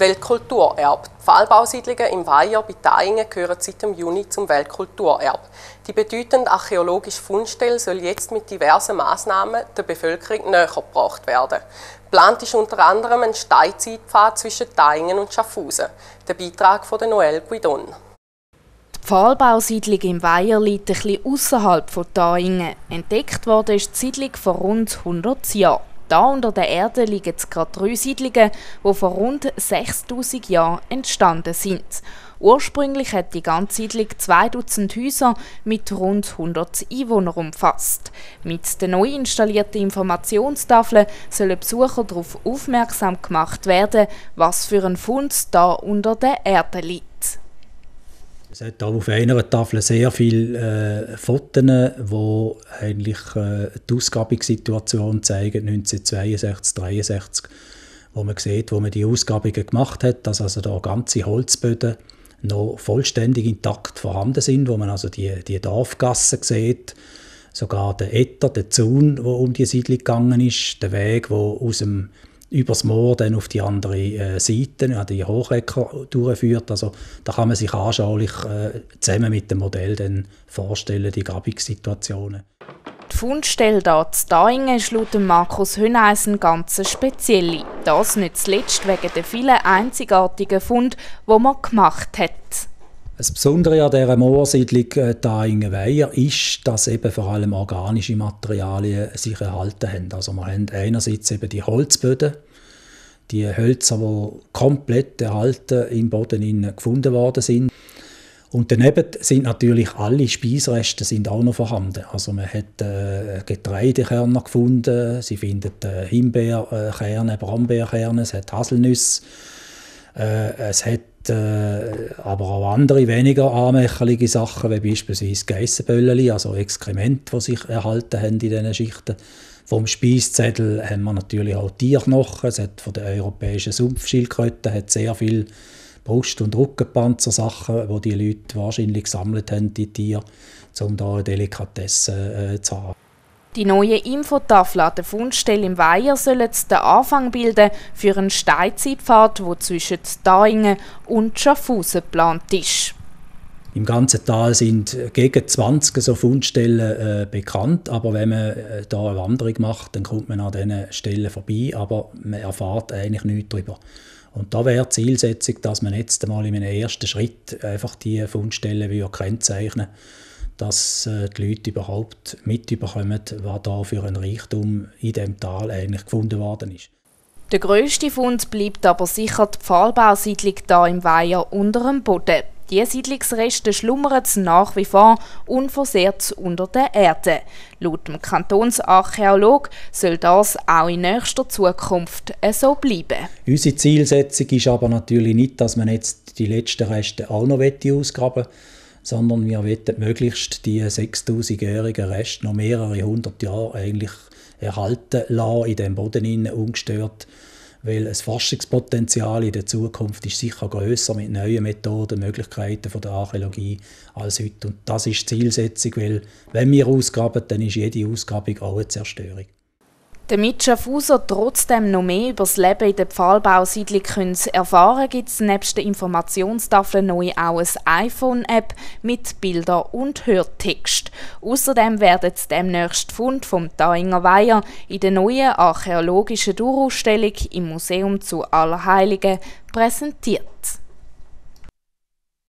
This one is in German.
Weltkulturerbe. Die Pfahlbausiedlungen im Weiher bei Thaingen gehören seit dem Juni zum Weltkulturerbe. Die bedeutende archäologische Fundstelle soll jetzt mit diversen Massnahmen der Bevölkerung näher gebracht werden. Geplant ist unter anderem ein Steinzeitpfad zwischen Thaingen und Schaffhausen. Der Beitrag von Noelle Guidon. Die Pfahlbausiedlung im Weiher liegt ein bisschen ausserhalb von Thaingen. Entdeckt wurde ist die Siedlung vor rund 100 Jahren. Da unter der Erde liegen gerade 3 Siedlungen, die vor rund 6000 Jahren entstanden sind. Ursprünglich hat die ganze Siedlung 2 Dutzend Häuser mit rund 100 Einwohnern umfasst. Mit den neu installierten Informationstafeln sollen Besucher darauf aufmerksam gemacht werden, was für ein Fund da unter der Erde liegt. Es hat auf einer Tafel sehr viele Fotos, die eigentlich die Ausgrabungssituation zeigen, 1962, 1963, wo man sieht, wo man die Ausgrabungen gemacht hat, dass also da ganze Holzböden noch vollständig intakt vorhanden sind, wo man also die Dorfgassen sieht, sogar den Etter, den Zaun, der um die Siedlung gegangen ist, der Weg, der übers Moor dann auf die andere Seite, die Hochlecker durchführt. Also da kann man sich anschaulich zusammen mit dem Modell dann vorstellen, die Grabungssituationen. Die Fundstelle hier in Thaingen ist laut Markus Hüneisen ganz speziell. Das nicht zuletzt wegen der vielen einzigartigen Funde, die man gemacht hat. Das Besondere an dieser Moorsiedlung Thaingen-Weiher ist, dass eben vor allem organische Materialien sich erhalten haben. Also wir haben einerseits eben die Holzböden, die Hölzer, die komplett erhalten im Boden gefunden worden sind. Und daneben sind natürlich alle Speisreste sind auch noch vorhanden. Also man hat Getreidekerne gefunden, sie finden Himbeerkerne, Brombeerkerne, es hat Haselnüsse, es hat aber auch andere, weniger anmächerliche Sachen, wie beispielsweise Geissenböllchen, also Exkremente, die sich erhalten haben in diesen Schichten. Vom Speiszettel haben wir natürlich auch Tierknochen. Es hat von der europäischen Sumpfschildkröte hat sehr viele Brust- und Rückenpanzersachen, die die Leute wahrscheinlich gesammelt haben, die Tiere, um da eine Delikatesse zu haben. Die neuen Infotafeln an der Fundstelle im Weiher sollen den Anfang bilden für einen Steinzeitpfad, der zwischen Thaingen und Schaffhausen geplant ist. Im ganzen Tal sind gegen 20 so Fundstellen bekannt, aber wenn man da eine Wanderung macht, dann kommt man an diesen Stellen vorbei, aber man erfährt eigentlich nichts darüber. Und da wäre die Zielsetzung, dass man jetzt einmal in einem ersten Schritt einfach die Fundstellen kennzeichnen würde, dass die Leute überhaupt mitbekommen, was da für ein Reichtum in diesem Tal eigentlich gefunden worden ist. Der grösste Fund bleibt aber sicher die Pfahlbausiedlung hier im Weiher unter dem Boden. Die Siedlungsreste schlummern nach wie vor unversehrt unter der Erde. Laut dem Kantonsarchäolog soll das auch in nächster Zukunft so bleiben. Unsere Zielsetzung ist aber natürlich nicht, dass man jetzt die letzten Reste auch noch ausgraben will, sondern wir wollen möglichst die 6000-jährigen Reste noch mehrere hundert Jahre eigentlich erhalten lassen, in dem Boden ungestört. Weil das Forschungspotenzial in der Zukunft ist sicher grösser mit neuen Methoden, Möglichkeiten von der Archäologie als heute. Und das ist die Zielsetzung, weil wenn wir ausgraben, dann ist jede Ausgrabung auch eine Zerstörung. Damit Schaffhauser trotzdem noch mehr über das Leben in der Pfahlbausiedlung erfahren können, gibt es nebst der Informationstafel neu auch eine iPhone-App mit Bildern und Hörtext. Außerdem werden demnächst Funde vom Thainer Weiher in der neuen archäologischen Dauerausstellung im Museum zu Allerheiligen präsentiert.